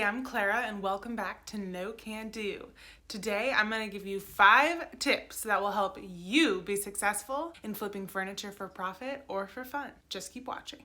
Hey, I'm Clara and welcome back to No Can Do. Today I'm going to give you 5 tips that will help you be successful in flipping furniture for profit or for fun. Just keep watching.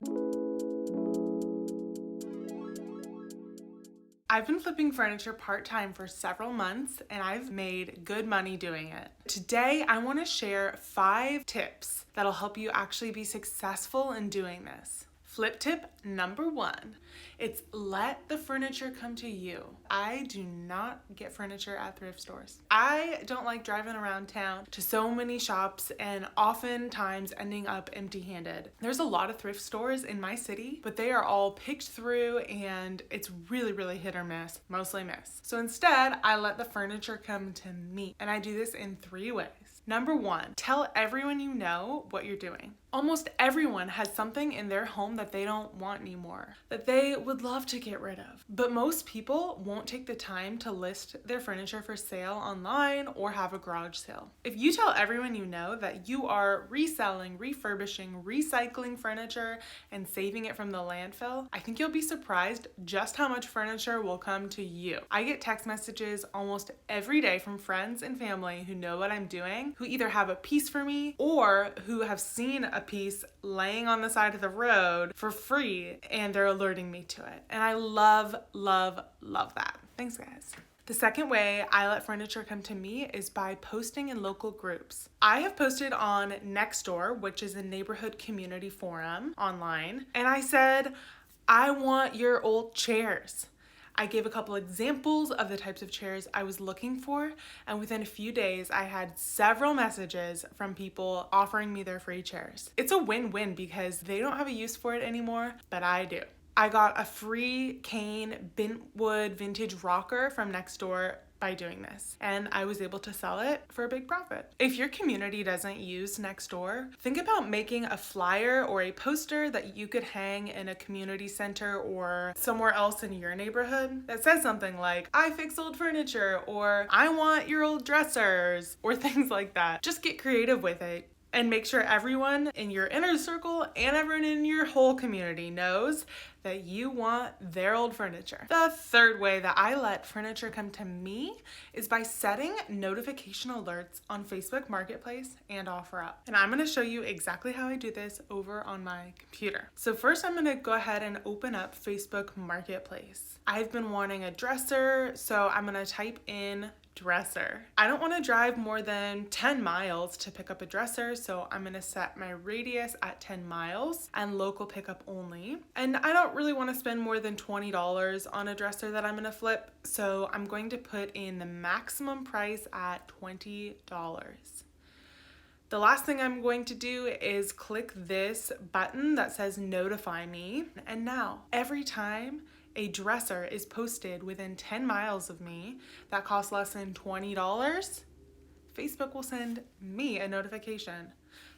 I've been flipping furniture part-time for several months and I've made good money doing it. Today I want to share 5 tips that'll help you actually be successful in doing this. Flip tip number 1, it's let the furniture come to you. I do not get furniture at thrift stores. I don't like driving around town to so many shops and oftentimes ending up empty-handed. There's a lot of thrift stores in my city, but they are all picked through and it's really hit or miss, mostly miss. So instead, I let the furniture come to me, and I do this in 3 ways. Number 1, tell everyone you know what you're doing. Almost everyone has something in their home that they don't want anymore, that they would love to get rid of. But most people won't take the time to list their furniture for sale online or have a garage sale. If you tell everyone you know that you are reselling, refurbishing, recycling furniture and saving it from the landfill, I think you'll be surprised just how much furniture will come to you. I get text messages almost every day from friends and family who know what I'm doing, who either have a piece for me or who have seen a piece laying on the side of the road for free and they're alerting me to it. And I love that. Thanks, guys. The second way I let furniture come to me is by posting in local groups. I have posted on Nextdoor, which is a neighborhood community forum online, and I said, I want your old chairs. I gave a couple examples of the types of chairs I was looking for, and within a few days, I had several messages from people offering me their free chairs. It's a win-win because they don't have a use for it anymore, but I do. I got a free cane bentwood vintage rocker from Nextdoor by doing this, and I was able to sell it for a big profit. If your community doesn't use Nextdoor, think about making a flyer or a poster that you could hang in a community center or somewhere else in your neighborhood that says something like, I fix old furniture, or I want your old dressers, or things like that. Just get creative with it. And make sure everyone in your inner circle and everyone in your whole community knows that you want their old furniture. The third way that I let furniture come to me is by setting notification alerts on Facebook Marketplace and OfferUp. And I'm gonna show you exactly how I do this over on my computer. So first I'm gonna go ahead and open up Facebook Marketplace. I've been wanting a dresser, so I'm gonna type in dresser. I don't want to drive more than 10 miles to pick up a dresser, so I'm going to set my radius at 10 miles and local pickup only. And I don't really want to spend more than $20 on a dresser that I'm going to flip, so I'm going to put in the maximum price at $20. The last thing I'm going to do is click this button that says notify me. And now, every time a dresser is posted within 10 miles of me that costs less than $20, Facebook will send me a notification.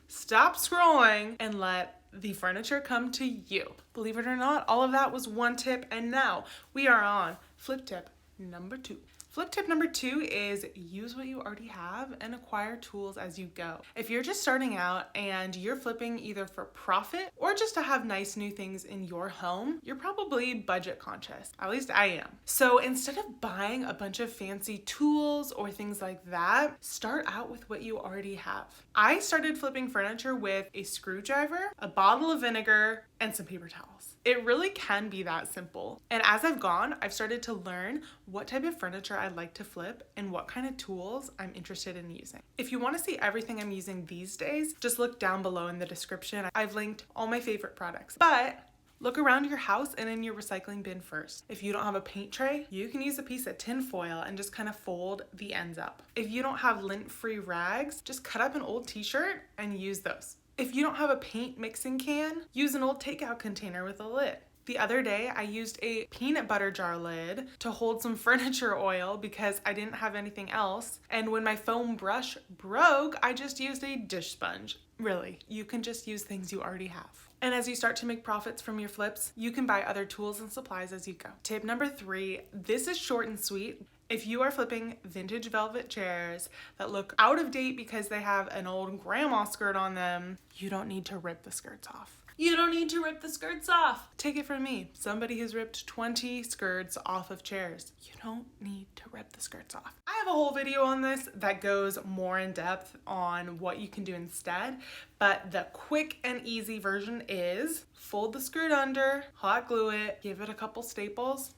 Stop scrolling and let the furniture come to you. Believe it or not, all of that was 1 tip, and now we are on flip tip number 2. Flip tip number 2 is use what you already have and acquire tools as you go. If you're just starting out and you're flipping either for profit or just to have nice new things in your home, you're probably budget conscious. At least I am. So instead of buying a bunch of fancy tools or things like that, start out with what you already have. I started flipping furniture with a screwdriver, a bottle of vinegar, and some paper towels. It really can be that simple. And as I've gone, I've started to learn what type of furniture I'd like to flip and what kind of tools I'm interested in using. If you want to see everything I'm using these days, just look down below in the description. I've linked all my favorite products. But look around your house and in your recycling bin first. If you don't have a paint tray, you can use a piece of tin foil and just kind of fold the ends up. If you don't have lint-free rags, just cut up an old t-shirt and use those. If you don't have a paint mixing can, use an old takeout container with a lid. The other day, I used a peanut butter jar lid to hold some furniture oil because I didn't have anything else. And when my foam brush broke, I just used a dish sponge. Really, you can just use things you already have. And as you start to make profits from your flips, you can buy other tools and supplies as you go. Tip number 3, this is short and sweet. If you are flipping vintage velvet chairs that look out of date because they have an old grandma skirt on them, you don't need to rip the skirts off. You don't need to rip the skirts off. Take it from me, somebody who's ripped 20 skirts off of chairs. You don't need to rip the skirts off. I have a whole video on this that goes more in depth on what you can do instead, but the quick and easy version is fold the skirt under, hot glue it, give it a couple staples,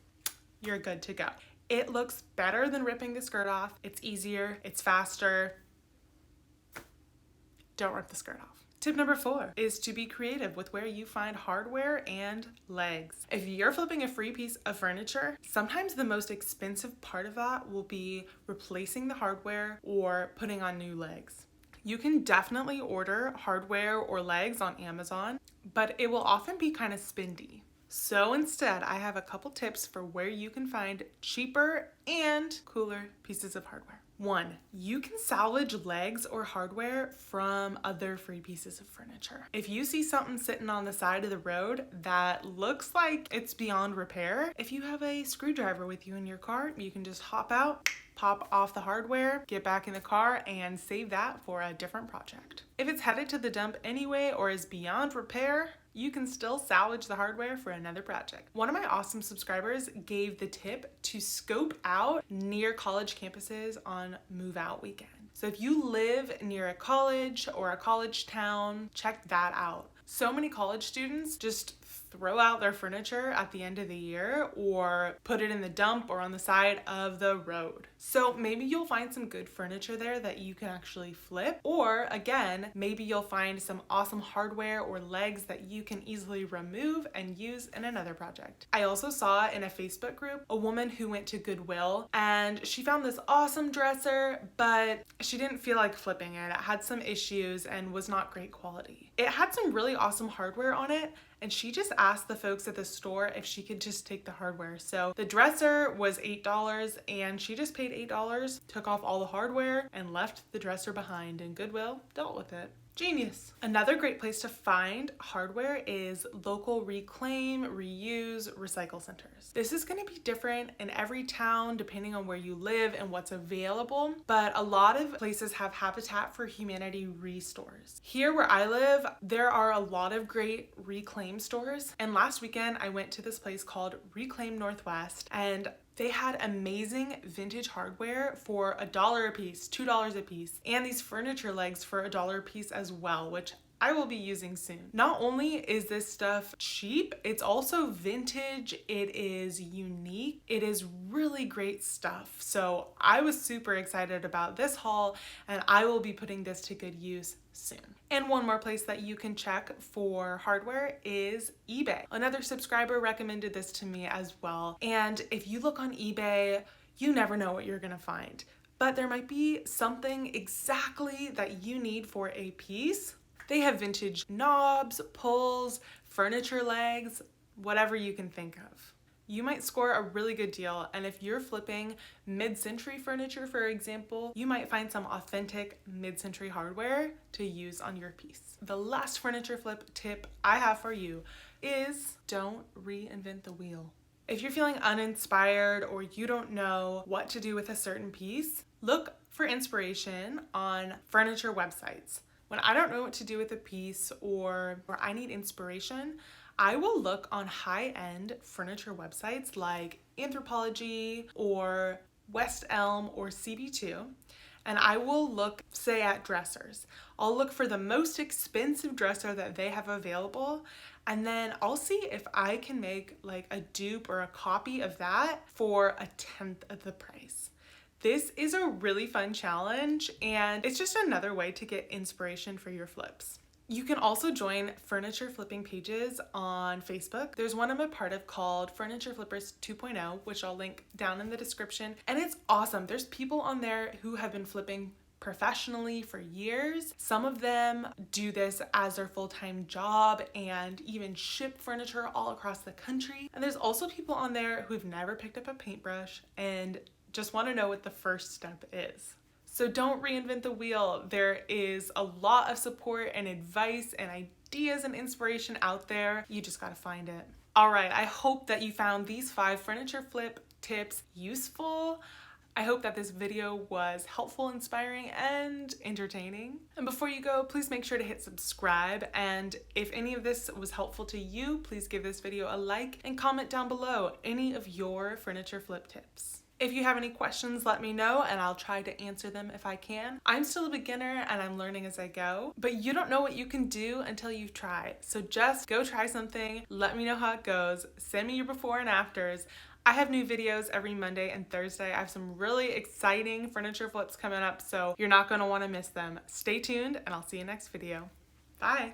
you're good to go. It looks better than ripping the skirt off. It's easier, it's faster. Don't rip the skirt off. Tip number 4 is to be creative with where you find hardware and legs. If you're flipping a free piece of furniture, sometimes the most expensive part of that will be replacing the hardware or putting on new legs. You can definitely order hardware or legs on Amazon, but it will often be kind of spendy. So instead, I have a couple tips for where you can find cheaper and cooler pieces of hardware. 1, you can salvage legs or hardware from other free pieces of furniture. If you see something sitting on the side of the road that looks like it's beyond repair, if you have a screwdriver with you in your car, you can just hop out, pop off the hardware, get back in the car, and save that for a different project. If it's headed to the dump anyway or is beyond repair, you can still salvage the hardware for another project. One of my awesome subscribers gave the tip to scope out near college campuses on move out weekend. So if you live near a college or a college town, check that out. So many college students just throw out their furniture at the end of the year or put it in the dump or on the side of the road. So maybe you'll find some good furniture there that you can actually flip, or again, maybe you'll find some awesome hardware or legs that you can easily remove and use in another project. I also saw in a Facebook group a woman who went to Goodwill and she found this awesome dresser, but she didn't feel like flipping it. It had some issues and was not great quality. It had some really awesome hardware on it, and she just asked the folks at the store if she could just take the hardware. So the dresser was $8 and she just paid $8, took off all the hardware and left the dresser behind, and Goodwill dealt with it. Genius. Another great place to find hardware is local reclaim, reuse, recycle centers. This is going to be different in every town depending on where you live and what's available, but a lot of places have Habitat for Humanity restores. Here where I live, there are a lot of great reclaim stores, and last weekend I went to this place called Reclaim Northwest, and they had amazing vintage hardware for $1 a piece, $2 a piece, and these furniture legs for $1 a piece as well, which I will be using soon. Not only is this stuff cheap, it's also vintage, it is unique, it is really great stuff. So I was super excited about this haul, and I will be putting this to good use soon. And one more place that you can check for hardware is eBay. Another subscriber recommended this to me as well. And if you look on eBay, you never know what you're gonna find. But there might be something exactly that you need for a piece. They have vintage knobs, pulls, furniture legs, whatever you can think of. You might score a really good deal, and if you're flipping mid-century furniture, for example, you might find some authentic mid-century hardware to use on your piece. The last furniture flip tip I have for you is don't reinvent the wheel. If you're feeling uninspired or you don't know what to do with a certain piece, look for inspiration on furniture websites. When I don't know what to do with a piece or I need inspiration, I will look on high-end furniture websites like Anthropologie or West Elm or CB2, and I will look, say, at dressers. I'll look for the most expensive dresser that they have available, and then I'll see if I can make like a dupe or a copy of that for 1/10 of the price. This is a really fun challenge, and it's just another way to get inspiration for your flips. You can also join furniture flipping pages on Facebook. There's one I'm a part of called Furniture Flippers 2.0, which I'll link down in the description. And it's awesome. There's people on there who have been flipping professionally for years. Some of them do this as their full-time job and even ship furniture all across the country. And there's also people on there who've never picked up a paintbrush and just want to know what the first step is. So don't reinvent the wheel. There is a lot of support and advice and ideas and inspiration out there. You just gotta find it. All right, I hope that you found these 5 furniture flip tips useful. I hope that this video was helpful, inspiring, and entertaining. And before you go, please make sure to hit subscribe. And if any of this was helpful to you, please give this video a like and comment down below any of your furniture flip tips. If you have any questions, let me know and I'll try to answer them if I can. I'm still a beginner and I'm learning as I go, but you don't know what you can do until you try. So just go try something, let me know how it goes, send me your before and afters. I have new videos every Monday and Thursday. I have some really exciting furniture flips coming up, so you're not gonna wanna miss them. Stay tuned and I'll see you next video. Bye.